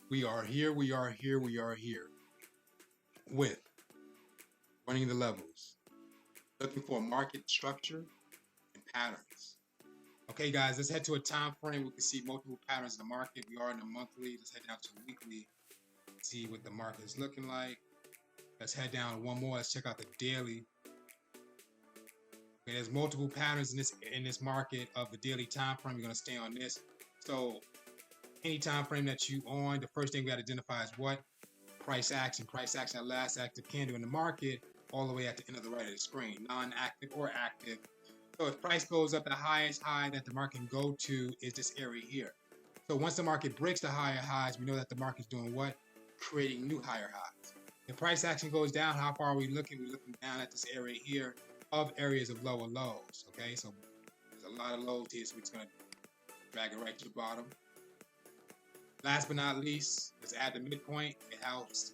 We are here, we are here, we are here with running the levels, looking for market structure and patterns. Okay, guys, let's head to a time frame. We can see multiple patterns in the market. We are in the monthly. Let's head down to weekly, see what the market is looking like. Let's head down one more. Let's check out the daily. Okay, there's multiple patterns in this market of the daily time frame. You're gonna stay on this. So any time frame that you on, the first thing we got to identify is what? Price action. Price action, that last active candle in the market, all the way at the end of the right of the screen, non-active or active. So if price goes up, the highest high that the market can go to is this area here. So once the market breaks the higher highs, we know that the market's doing what? Creating new higher highs. If price action goes down, how far are we looking? We're looking down at this area here of areas of lower lows. Okay, so there's a lot of lows here, so we're just gonna drag it right to the bottom. Last but not least, let's add the midpoint. It helps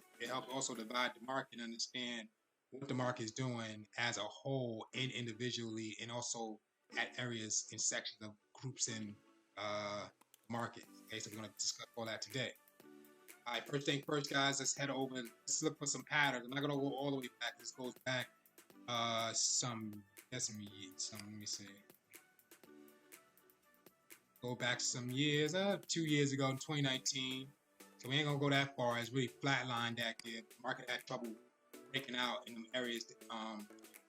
also divide the market and understand what the market is doing as a whole and individually, and also at areas and sections of groups in market. Okay, so we're going to discuss all that today. All right, first thing first, guys, let's head over. Let's look for some patterns. I'm not going to go all the way back. This goes back let me see. Go back some years, 2 years ago in 2019. So we ain't gonna go that far. It's really flatlined active. Market had trouble breaking out in them areas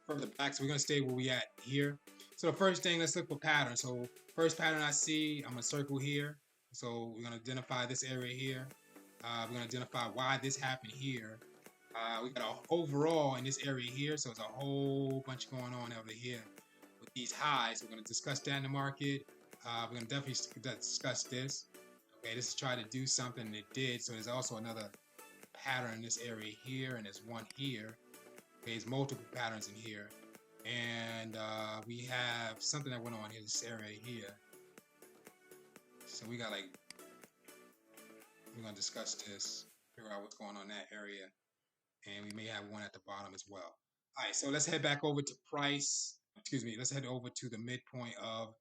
further back. So we're gonna stay where we at here. So the first thing, let's look for patterns. So first pattern I see, I'm gonna circle here. So we're gonna identify this area here. We're gonna identify why this happened here. We got an overall in this area here. So it's a whole bunch going on over here with these highs. We're gonna discuss that in the market. We're gonna definitely discuss this. Okay, this is trying to do something, and it did. So there's also another pattern in this area here, and there's one here. Okay, there's multiple patterns in here, and we have something that went on in this area here. So we got we're gonna discuss this, figure out what's going on in that area, and we may have one at the bottom as well. All right, so let's head back over to price. Excuse me. Let's head over to the midpoint of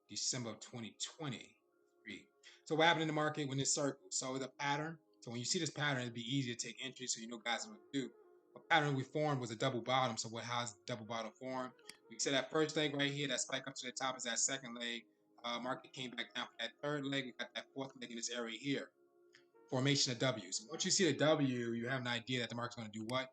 December of 2023. So what happened in the market when this circle? So the pattern. So when you see this pattern, it'd be easy to take entry, so you know guys what to do. The pattern we formed was a double bottom. So how's the double bottom form? We said that first leg right here, that spike up to the top is that second leg. Market came back down for that third leg. We got that fourth leg in this area here. Formation of W's. So once you see the W, you have an idea that the market's going to do what?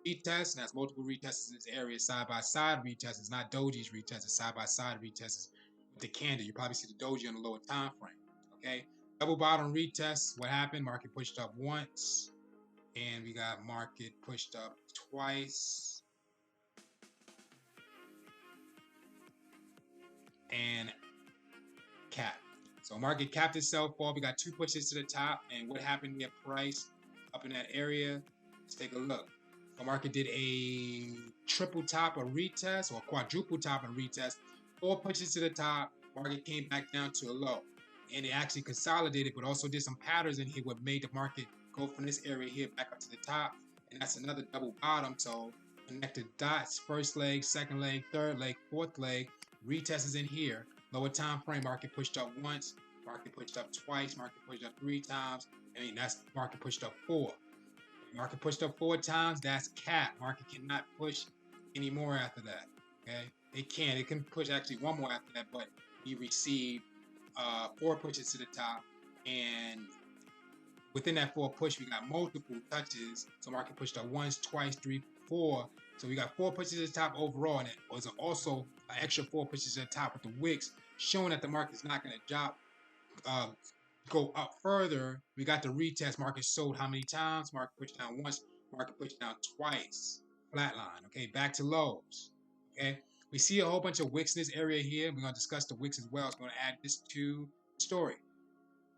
Retest, and that's multiple retests in this area, side by side retests. It's not doji's retests, it's side by side retests with the candle. You probably see the doji on the lower time frame. Okay, double bottom retest. What happened? Market pushed up once, and we got market pushed up twice, and cap. So market capped itself off. We got two pushes to the top, and what happened? We have price up in that area. Let's take a look. The market did a triple top, a retest, or a quadruple top and retest. 4 pushes to the top. Market came back down to a low, and it actually consolidated, but also did some patterns in here, what made the market go from this area here back up to the top, and that's another double bottom. So connected dots, first leg, second leg, third leg, fourth leg. Retest is in here. Lower time frame, market pushed up once, market pushed up twice, market pushed up 3 times. I mean, that's market pushed up 4. Market pushed up 4 times, that's cap. Market cannot push any more after that. Okay, it can. It can push actually one more after that, but we received 4 pushes to the top, and within that 4 push, we got multiple touches. So market pushed up once, twice, 3, 4. So we got 4 pushes to the top overall, and it was also an extra 4 pushes to the top with the wicks, showing that the market's not going to drop, go up further. We got the retest. Market sold how many times? Market pushed down once. Market pushed down twice. Flatline. Okay, back to lows. Okay, we see a whole bunch of wicks in this area here. We're going to discuss the wicks as well. It's going to add this to the story.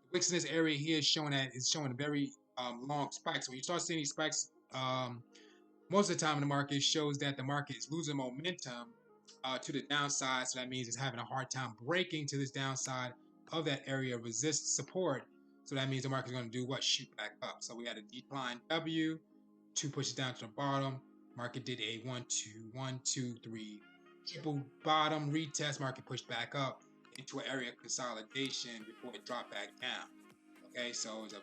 The wicks in this area here is showing that it's showing a very long spike. So when you start seeing these spikes, most of the time in the market shows that the market is losing momentum to the downside. So that means it's having a hard time breaking to this downside of that area of resist support. So that means the market is going to do what? Shoot back up. So we had a decline W, 2 pushes down to the bottom. Market did a 1, 2, 1, 2, 3 triple bottom retest. Market pushed back up into an area of consolidation before it dropped back down. Okay, so it's a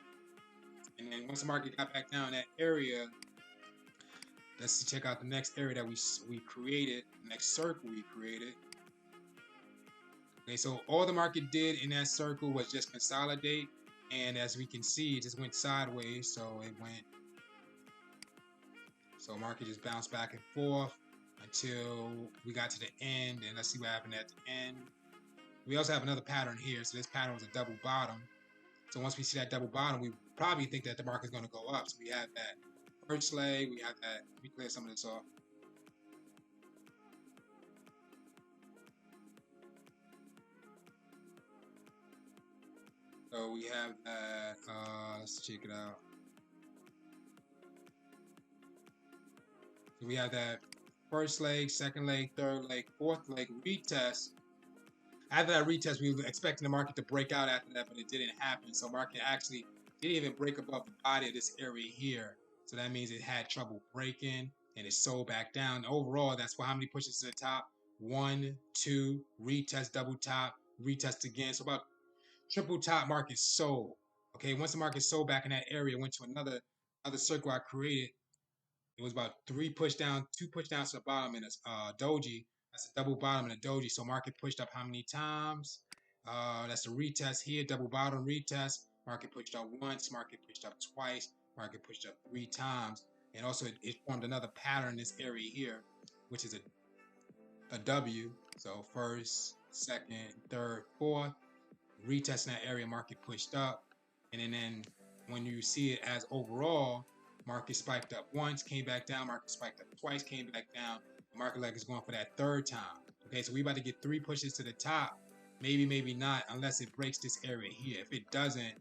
And then once the market got back down that area, let's check out the next area that we created, next circle we created. Okay, so all the market did in that circle was just consolidate, and as we can see, it just went sideways. So market just bounced back and forth until we got to the end, and let's see what happened at the end. We also have another pattern here. So this pattern was a double bottom. So once we see that double bottom, we probably think that the market is going to go up. So we have that first leg, we have that, let me clear some of this off. So we have that, let's check it out. So we have that first leg, second leg, third leg, fourth leg retest. After that retest, we were expecting the market to break out after that, but it didn't happen. So market actually didn't even break above the body of this area here. So that means it had trouble breaking and it sold back down. Overall, that's how many pushes to the top. 1, 2, retest, double top, retest again. So about triple top market sold. Okay, once the market sold back in that area, went to another circle I created. It was about 3 push down, 2 push downs to the bottom in a doji. That's a double bottom in a doji. So market pushed up how many times? That's a retest here, double bottom retest. Market pushed up once, market pushed up twice, market pushed up 3 times. And also it formed another pattern in this area here, which is a W. So first, second, third, fourth. Retesting that area, market pushed up. And then when you see it as overall, market spiked up once, came back down, market spiked up twice, came back down. Market leg is going for that third time. Okay, so we about to get 3 pushes to the top. Maybe, maybe not, unless it breaks this area here. If it doesn't,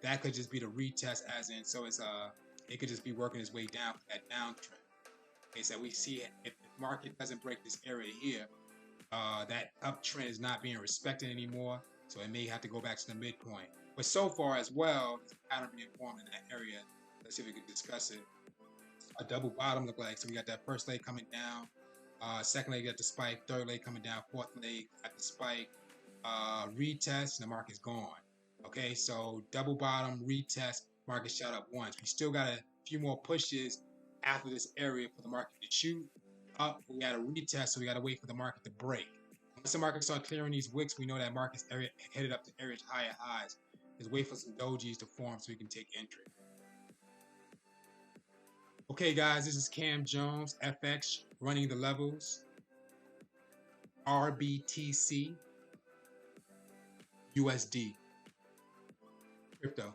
that could just be the retest, as in, so it could just be working its way down for that downtrend. Okay, so we see if the market doesn't break this area here, that uptrend is not being respected anymore. So it may have to go back to the midpoint. But so far as well, there's a pattern being formed in that area. Let's see if we can discuss it. A double bottom look like. So we got that first leg coming down. Second leg got the spike. Third leg coming down. Fourth leg got the spike. Retest, and the market's gone. Okay, so double bottom, retest, market shot up once. We still got a few more pushes after this area for the market to shoot up. We got a retest, so we got to wait for the market to break. Once the market starts clearing these wicks, we know that market's headed up to areas higher highs. Just wait for some dojis to form so we can take entry. Okay, guys, this is Cam Jones, FX, running the levels. RBTC, USD, crypto.